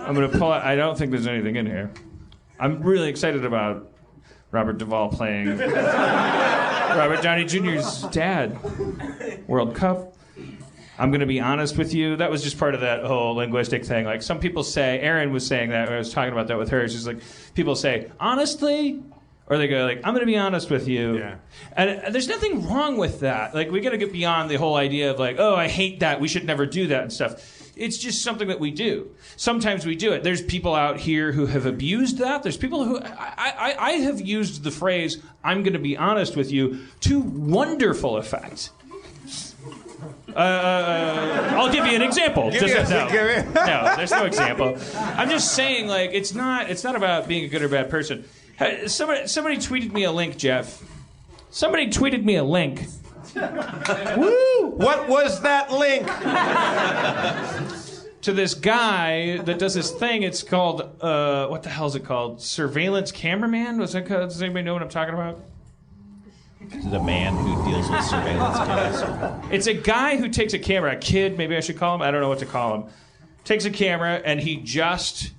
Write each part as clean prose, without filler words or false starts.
I'm going to pull out. I don't think there's anything in here. I'm really excited about Robert Duvall playing Robert Downey Jr.'s dad. World Cup. I'm going to be honest with you. That was just part of that whole linguistic thing. Like, some people say, Erin was saying that when I was talking about that with her. She's like, people say, honestly? Or they go like, I'm going to be honest with you. Yeah. And there's nothing wrong with that. Like, we got to get beyond the whole idea of like, oh, I hate that. We should never do that and stuff. It's just something that we do. Sometimes we do it. There's people out here who have abused that. There's people who... I have used the phrase, I'm going to be honest with you, to wonderful effect. I'll give you an example. No, there's no example. I'm just saying, like, it's not about being a good or bad person. Somebody tweeted me a link, Jeff. Somebody tweeted me a link. Woo! What was that link? To this guy that does this thing. It's called, what the hell is it called? Surveillance cameraman? Does anybody know what I'm talking about? The man who deals with surveillance cameras. It's a guy who takes a camera, a kid, maybe I should call him. I don't know what to call him. Takes a camera and he just...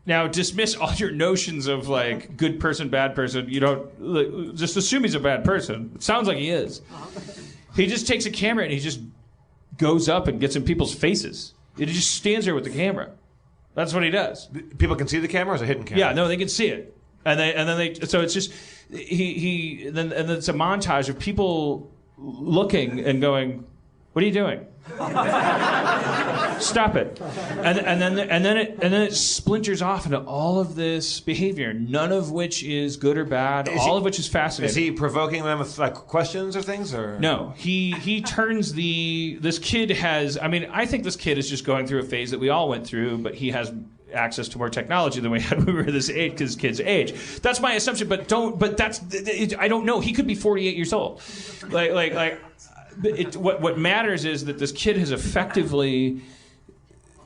Now, dismiss all your notions of, like, good person, bad person. You don't... Just assume he's a bad person. It sounds like he is. He just takes a camera and he just goes up and gets in people's faces. He just stands there with the camera. That's what he does. People can see the camera, or is it a hidden camera? Yeah, no, they can see it. And then they... So it's just... Then it's a montage of people looking and going, what are you doing? Stop it. And then it splinters off into all of this behavior, none of which is good or bad, of which is fascinating. Is he provoking them with like questions or things, or no? He turns this kid has. I mean, I think this kid is just going through a phase that we all went through, but he has access to more technology than we had when we were this age, because kids age. That's my assumption, but that's I don't know. He could be 48 years old. What matters is that this kid has effectively,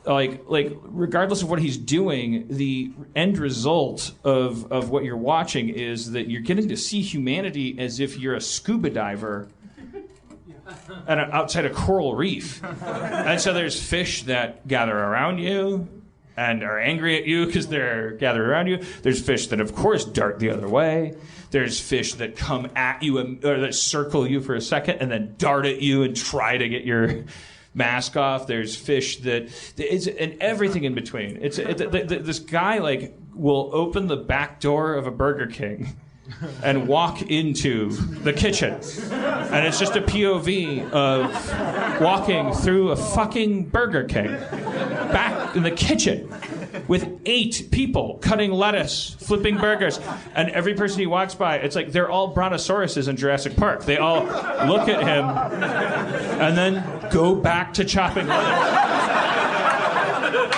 like regardless of what he's doing, the end result of what you're watching is that you're getting to see humanity as if you're a scuba diver outside a coral reef. And so there's fish that gather around you and are angry at you because they're gathered around you. There's fish that, of course, dart the other way. There's fish that come at you or that circle you for a second and then dart at you and try to get your mask off. There's fish and everything in between. This guy will open the back door of a Burger King and walk into the kitchen, and it's just a POV of walking through a fucking Burger King back in the kitchen with 8 people cutting lettuce, flipping burgers, and every person he walks by, it's like they're all brontosauruses in Jurassic Park. They all look at him and then go back to chopping lettuce.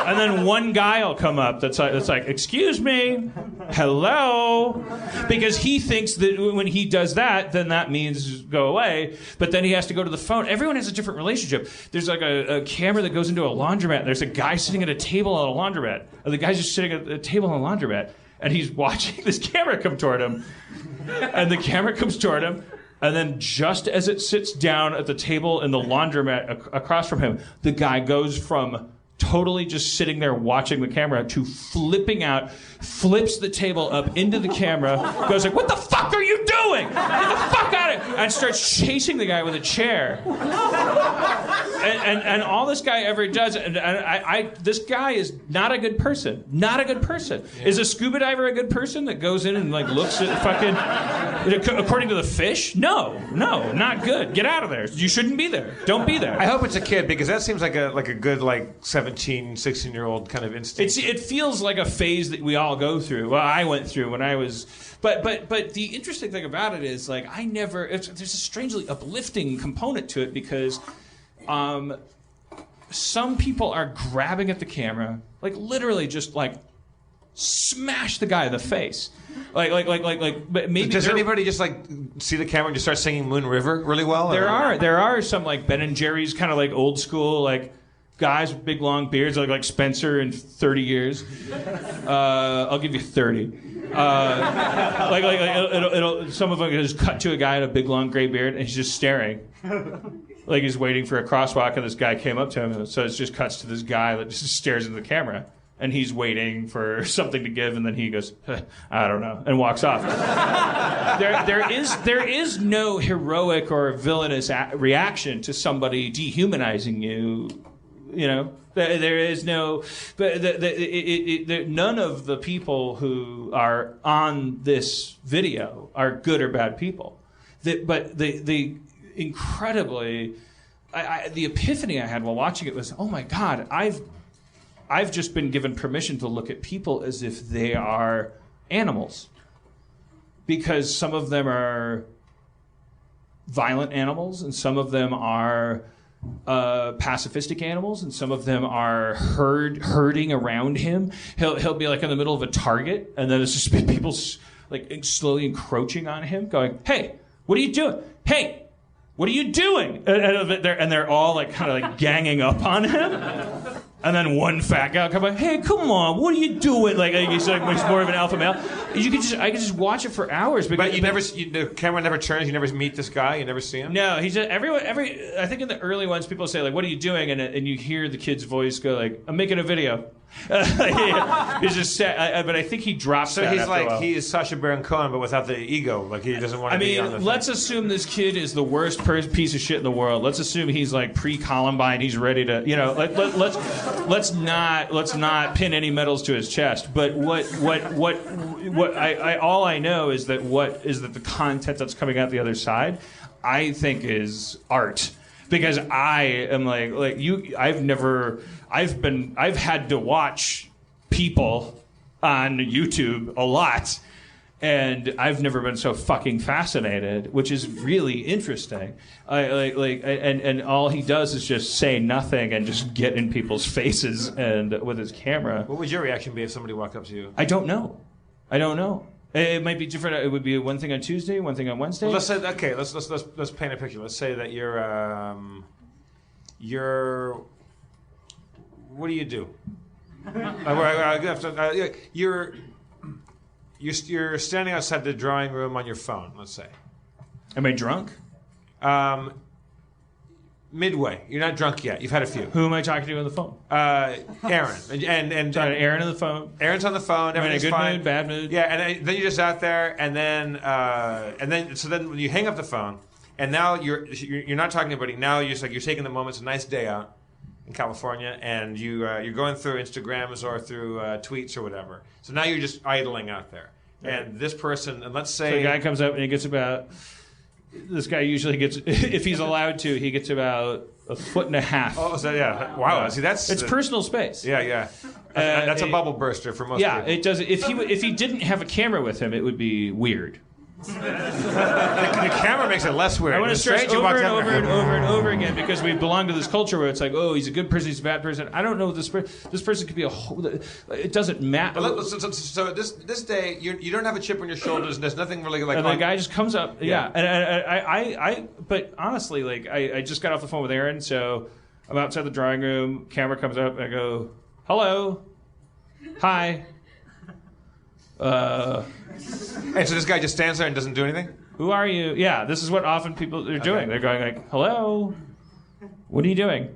And then one guy will come up that's like, excuse me, hello, because he thinks that when he does that, then that means go away. But then he has to go to the phone. Everyone has a different relationship. There's like a camera that goes into a laundromat. There's a guy sitting at a table at a laundromat. And the guy's just sitting at a table in a laundromat, and he's watching this camera come toward him. And the camera comes toward him. And then just as it sits down at the table in the laundromat across from him, the guy goes from totally just sitting there watching the camera to flipping out, flips the table up into the camera, goes like, what the fuck are you doing? Get the fuck out of here! And starts chasing the guy with a chair. And all this guy ever does, this guy is not a good person. Not a good person. Yeah. Is a scuba diver a good person that goes in and like looks at fucking, according to the fish? No, not good. Get out of there. You shouldn't be there. Don't be there. I hope it's a kid, because that seems like a good 17, 16-year-old kind of instinct. It feels like a phase that we all go through. Well, I went through when I was... But the interesting thing about it is, like, there's a strangely uplifting component to it, because some people are grabbing at the camera, like, literally just, like, smash the guy in the face. But maybe does anybody just like see the camera and just start singing Moon River really well? There are some like Ben and Jerry's kind of like old school like guys with big long beards like Spencer in 30 years. I'll give you 30. It'll some of them just cut to a guy in a big long gray beard and he's just staring. Like he's waiting for a crosswalk and this guy came up to him, so it just cuts to this guy that just stares into the camera. and he's waiting for something to give, and then he goes, I don't know, and walks off. There is no heroic or villainous reaction to somebody dehumanizing you. You know, there is no, but none of the people who are on this video are good or bad people. But the incredibly, the epiphany I had while watching it was, oh my God, I've just been given permission to look at people as if they are animals. Because some of them are violent animals, and some of them are pacifistic animals, and some of them are herding around him. He'll be like in the middle of a Target, and then it's just people like slowly encroaching on him, going, "Hey, what are you doing? Hey, what are you doing?" And they're all like kind of like ganging up on him. And then one fat guy will come like, "Hey, come on, what are you doing?" Like he's like much more of an alpha male. I could just watch it for hours. Because, but the camera never turns. You never meet this guy. You never see him. No, he's just, I think in the early ones, people say like, "What are you doing?" And you hear the kid's voice go like, "I'm making a video." He's just sad, but I think he drops. So he's like he's Sacha Baron Cohen, but without the ego. Like he doesn't want to be on the let's assume this kid is the worst piece of shit in the world. Let's assume he's like pre-Columbine. He's ready to, let's not pin any medals to his chest. But all I know is that the content that's coming out the other side, I think is art. Because I am like you. I've had to watch people on YouTube a lot, and I've never been so fucking fascinated, which is really interesting. And all he does is just say nothing and just get in people's faces and with his camera. What would your reaction be if somebody walked up to you? I don't know. It might be different. It would be one thing on Tuesday, one thing on Wednesday. Well, let's say let's paint a picture. Let's say that you're. What do you do? You're standing outside the drawing room on your phone. Let's say. Am I drunk? Midway. You're not drunk yet. You've had a few. Who am I talking to on the phone? Aaron. And Aaron on the phone. Aaron's on the phone. Everything's in a good fine. mood, bad mood. Yeah, and then you're just out there, and then when you hang up the phone, and now you're not talking to anybody. Now you're taking the moment. It's a nice day out in California, and you're going through Instagrams or through tweets or whatever. So now you're just idling out there, and this person, and let's say so the guy comes up and he gets about. This guy usually gets, if he's allowed to, he gets about 1.5 feet. Oh, so yeah, wow. See, it's personal space. Yeah. That's a bubble burster for most people. Yeah, it does. If he didn't have a camera with him, it would be weird. The camera makes it less weird. I want to stress over and over again because we belong to this culture where it's like, oh, he's a good person, he's a bad person. I don't know this person could be a whole. It doesn't matter. So this day, you don't have a chip on your shoulders. And there's nothing really like. And the guy just comes up, yeah. And but honestly, like I just got off the phone with Aaron, so I'm outside the drawing room. Camera comes up, and I go, hello, hi. And so this guy just stands there and doesn't do anything? Who are you? Yeah, this is what often people are doing. They're going like, hello, what are you doing?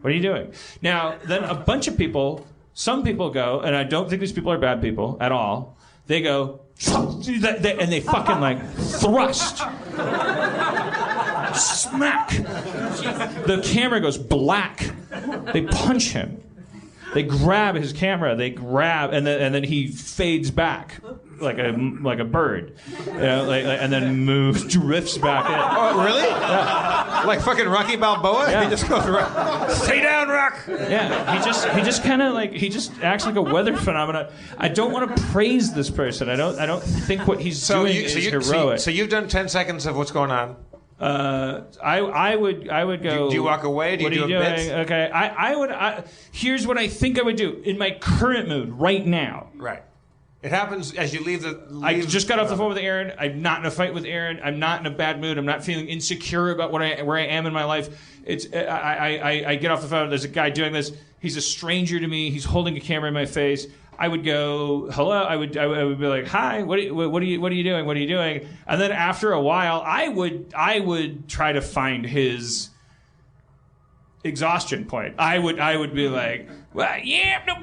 What are you doing? Now, then a bunch of people, some people go, and I don't think these people are bad people at all, they go, and they fucking like thrust. Smack. The camera goes black. They punch him. They grab his camera. And then he fades back like a bird, and then drifts back in. Oh, really? Yeah. Like fucking Rocky Balboa? Yeah. He just goes, stay down, Rock. Yeah. He just kind of he just acts like a weather phenomenon. I don't want to praise this person. I don't think what he's doing is heroic. So you've done 10 seconds of what's going on. I would go. Do you walk away? Do you do a bit? Okay. Here's what I think I would do in my current mood right now. Right. It happens as you leave the. I just got off the phone with Aaron. I'm not in a fight with Aaron. I'm not in a bad mood. I'm not feeling insecure about where I am in my life. I get off the phone. There's a guy doing this. He's a stranger to me. He's holding a camera in my face. I would go, hello. I would be like, hi. What are you doing? What are you doing? And then after a while, I would try to find his exhaustion point. I would be like, well, yeah, no,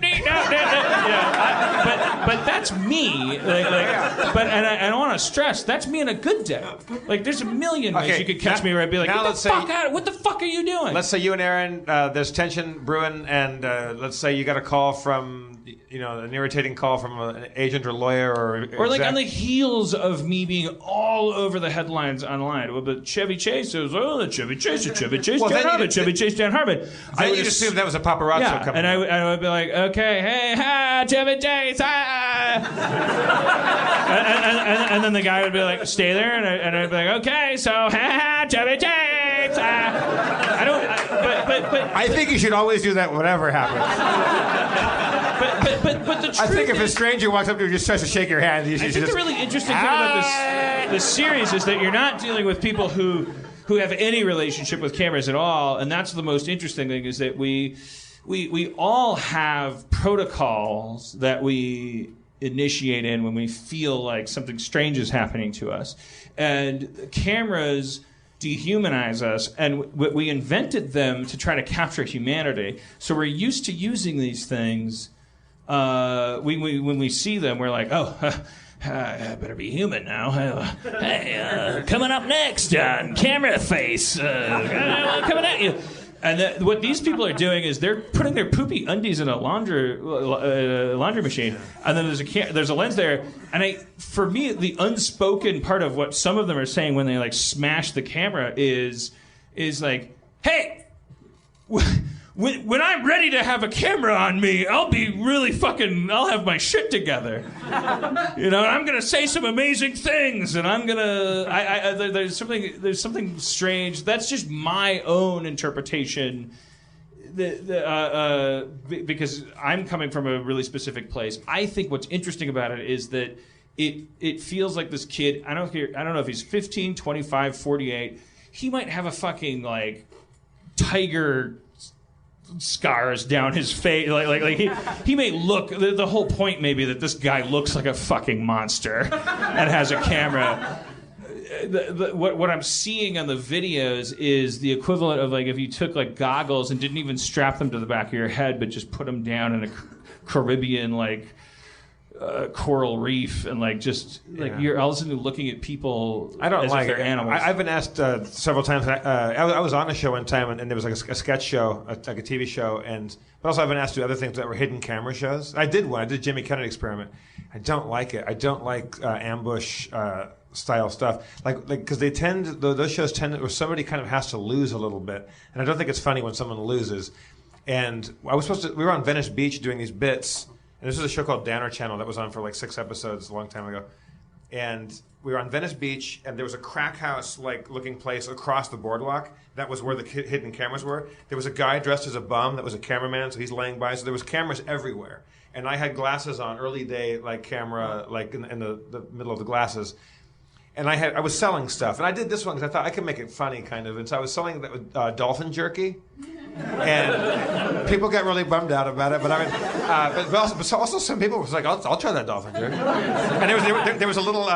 but that's me. But I don't want to stress. That's me on a good day. Like, there's a million ways you could catch me where I'd be like, what the fuck are you doing? Let's say you and Aaron, there's tension brewing, and let's say you got a call from, an irritating call from an agent or lawyer or like on the heels of me being all over the headlines online. Well, but Chevy Chase was, the Chevy Chase down Harmon, Chevy Chase down Harmon. I would assume that was a paparazzo coming. And I would be like, okay, hey, ha, Chevy Chase, ha. and then the guy would be like, stay there, and I'd be like, okay, so, ha, Chevy Chase, but I think you should always do that whatever happens. But the truth I think if a stranger walks up to you and just tries to shake your hand, you should the really interesting thing about this series is that you're not dealing with people who have any relationship with cameras at all, and that's the most interesting thing, is that we all have protocols that we initiate in when we feel like something strange is happening to us, and cameras dehumanize us, and we invented them to try to capture humanity. So we're used to using these things. When we see them, we're like, oh, I better be human now. Hey, coming up next on Camera Face, coming at you. And what these people are doing is they're putting their poopy undies in a laundry machine, and then there's a lens there. And for me, the unspoken part of what some of them are saying when they like smash the camera is like, hey, when I'm ready to have a camera on me, I'll have my shit together. I'm gonna say some amazing things, and I'm gonna. There's something strange. That's just my own interpretation. Because I'm coming from a really specific place. I think what's interesting about it is that it feels like this kid. I don't know if he's 15, 25, 48. He might have a fucking like tiger scars down his face, like he may look. The whole point may be that this guy looks like a fucking monster and has a camera. What I'm seeing on the videos is the equivalent of like if you took like goggles and didn't even strap them to the back of your head, but just put them down in a Caribbean like coral reef, and like just like you're all of a sudden looking at people. I don't as like if they're animals. I've been asked several times. I was on a show one time, and there was like a sketch show, like a TV show, but also I've been asked to do other things that were hidden camera shows. I did one. I did Jimmy Kennedy Experiment. I don't like it. I don't like ambush style stuff, like because those shows tend where somebody kind of has to lose a little bit, and I don't think it's funny when someone loses. And we were on Venice Beach doing these bits. And this was a show called Downer Channel that was on for like 6 episodes a long time ago. And we were on Venice Beach, and there was a crack house like looking place across the boardwalk. That was where the hidden cameras were. There was a guy dressed as a bum that was a cameraman, so he's laying by. So there was cameras everywhere. And I had glasses on, early day like camera, like in the middle of the glasses. And I was selling stuff. And I did this one because I thought I could make it funny, kind of. And so I was selling dolphin jerky. And people got really bummed out about it, but also some people was like, "I'll try that dolphin jerky." And there was a little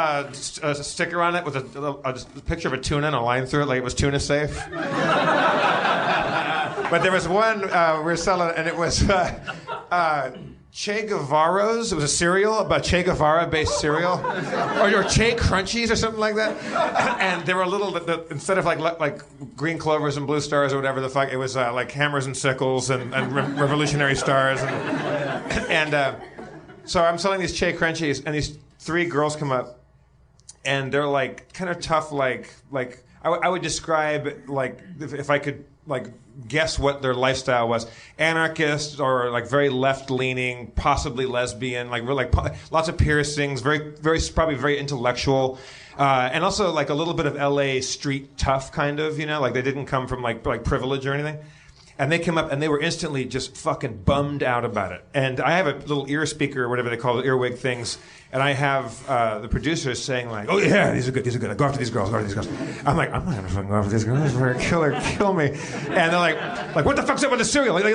sticker on it with a picture of a tuna and a line through it, like it was tuna safe. But there was one we were selling, and it was Che Guevara's. It was a cereal, about Che Guevara-based cereal, or Che Crunchies or something like that. And there were little, instead of like green clovers and blue stars or whatever the fuck, it was like hammers and sickles and revolutionary stars. And so I'm selling these Che Crunchies, and these 3 girls come up, and they're like kind of tough, like I would describe like if I could like guess what their lifestyle was: anarchist or like very left-leaning, possibly lesbian, like lots of piercings, probably very intellectual, and also like a little bit of LA street tough kind of, like they didn't come from like privilege or anything. And they came up and they were instantly just fucking bummed out about it. And I have a little ear speaker or whatever they call it, earwig things. And I have the producers saying like, "Oh yeah, these are good. Go after these girls. I'm like, I'm not gonna fucking go after these girls. They're gonna kill me. And they're like, what the fuck's up with the cereal? Like, do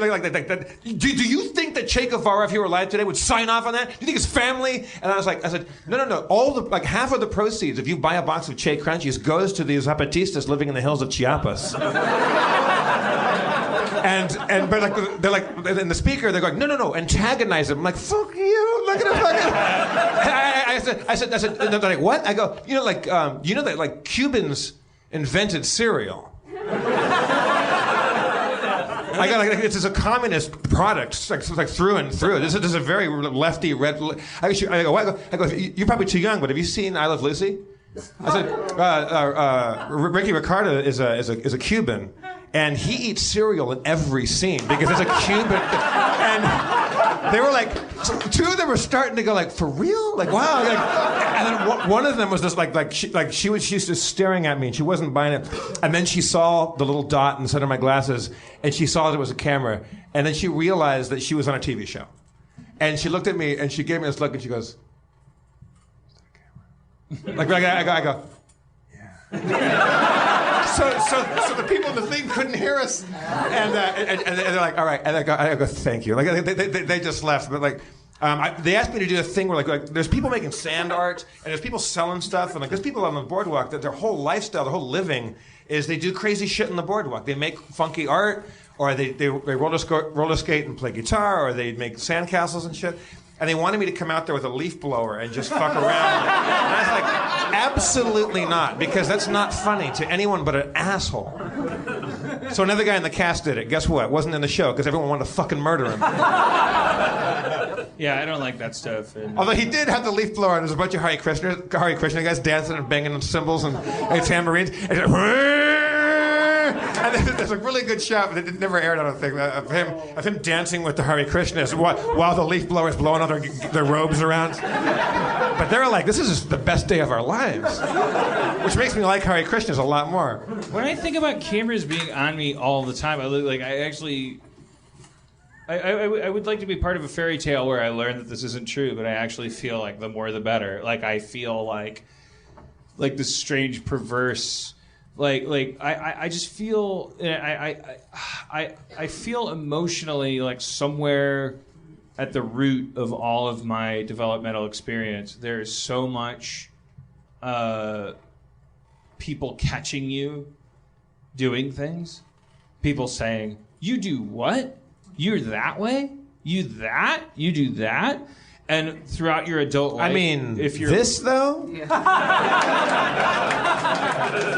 you think that Che Guevara, if he were alive today, would sign off on that? Do you think his family? And I said, no. All the half of the proceeds, if you buy a box of Che Crunchies, goes to these Zapatistas living in the hills of Chiapas. but like they're like in the speaker they're going no antagonize him. I'm like fuck you, look at him fucking. I said and they're like what? I go you know that like Cubans invented cereal. I got like it's a communist product, like through and through. This is a very lefty red. I go. You're probably too young, but have you seen I Love Lucy? I said Ricky Ricardo is a Cuban, and he eats cereal in every scene because it's a Cuban. And they were like, so two of them were starting to go like, for real? Like wow. Like, and then one of them was just she's just staring at me and she wasn't buying it. And then she saw the little dot in the center of my glasses and she saw that it was a camera. And then she realized that she was on a TV show. And she looked at me and she gave me this look and she goes, "Is that a camera?" I go, yeah. So the people in the thing couldn't hear us, and they're like, all right, and I go, thank you. Like they just left, but like. They asked me to do a thing where like there's people making sand art and there's people selling stuff and like there's people on the boardwalk that their whole lifestyle, their whole living is they do crazy shit on the boardwalk. They make funky art or they roller skate and play guitar or they make sandcastles and shit. And they wanted me to come out there with a leaf blower and just fuck around. And I was like, absolutely not, because that's not funny to anyone but an asshole. So another guy in the cast did it. Guess what? Wasn't in the show because everyone wanted to fucking murder him. Yeah, I don't like that stuff. Although he did have the leaf blower, and there's a bunch of Hare Krishna guys dancing and banging on cymbals and tambourines. And there's a really good shot, but it never aired, I don't think, of him dancing with the Hare Krishnas while the leaf blower is blowing all their robes around. But they were like, this is the best day of our lives. Which makes me like Hare Krishnas a lot more. When I think about cameras being on me all the time, I would like to be part of a fairy tale where I learn that this isn't true, but I actually feel like the more the better. Like I feel like this strange perverse, I just feel I feel emotionally like somewhere at the root of all of my developmental experience, there's so much people catching you doing things, people saying, "You do what? You're that way? You that? You do that?" And throughout your adult life, I mean, if you're this though,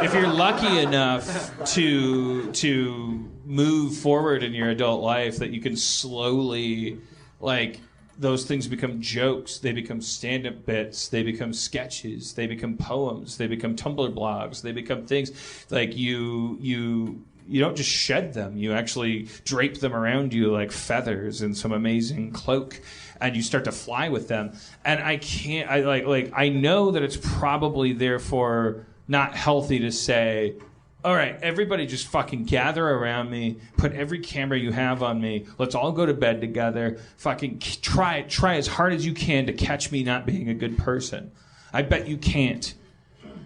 if you're lucky enough to move forward in your adult life, that you can slowly, like, those things become jokes, they become stand-up bits, they become sketches, they become poems, they become Tumblr blogs, they become things like you don't just shed them, you actually drape them around you like feathers in some amazing cloak, and you start to fly with them. And I know that it's probably therefore not healthy to say, all right, everybody just fucking gather around me, put every camera you have on me, let's all go to bed together, fucking try as hard as you can to catch me not being a good person. I bet you can't.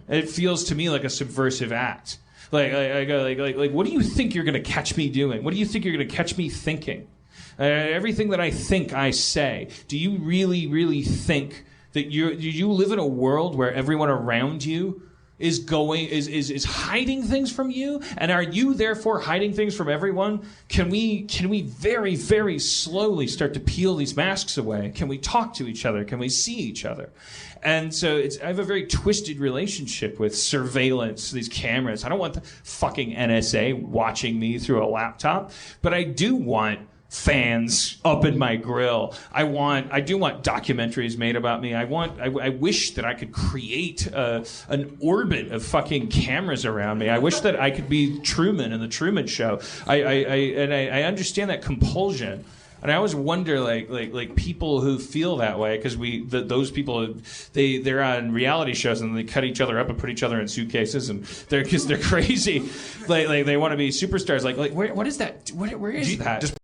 It feels to me like a subversive act. Like, what do you think you're going to catch me doing? What do you think you're going to catch me thinking? Everything that I think I say, do you really, really think that you live in a world where everyone around you is hiding things from you? And are you therefore hiding things from everyone? Can we very, very slowly start to peel these masks away? Can we talk to each other? Can we see each other? And so I have a very twisted relationship with surveillance, these cameras. I don't want the fucking NSA watching me through a laptop, but I do want fans up in my grill. I do want documentaries made about me. I wish that I could create an orbit of fucking cameras around me. I wish that I could be Truman in the Truman Show. I understand that compulsion. And I always wonder, like people who feel that way, because those people, they're on reality shows and they cut each other up and put each other in suitcases, and they're crazy, like they want to be superstars. Like what is that? Where is that?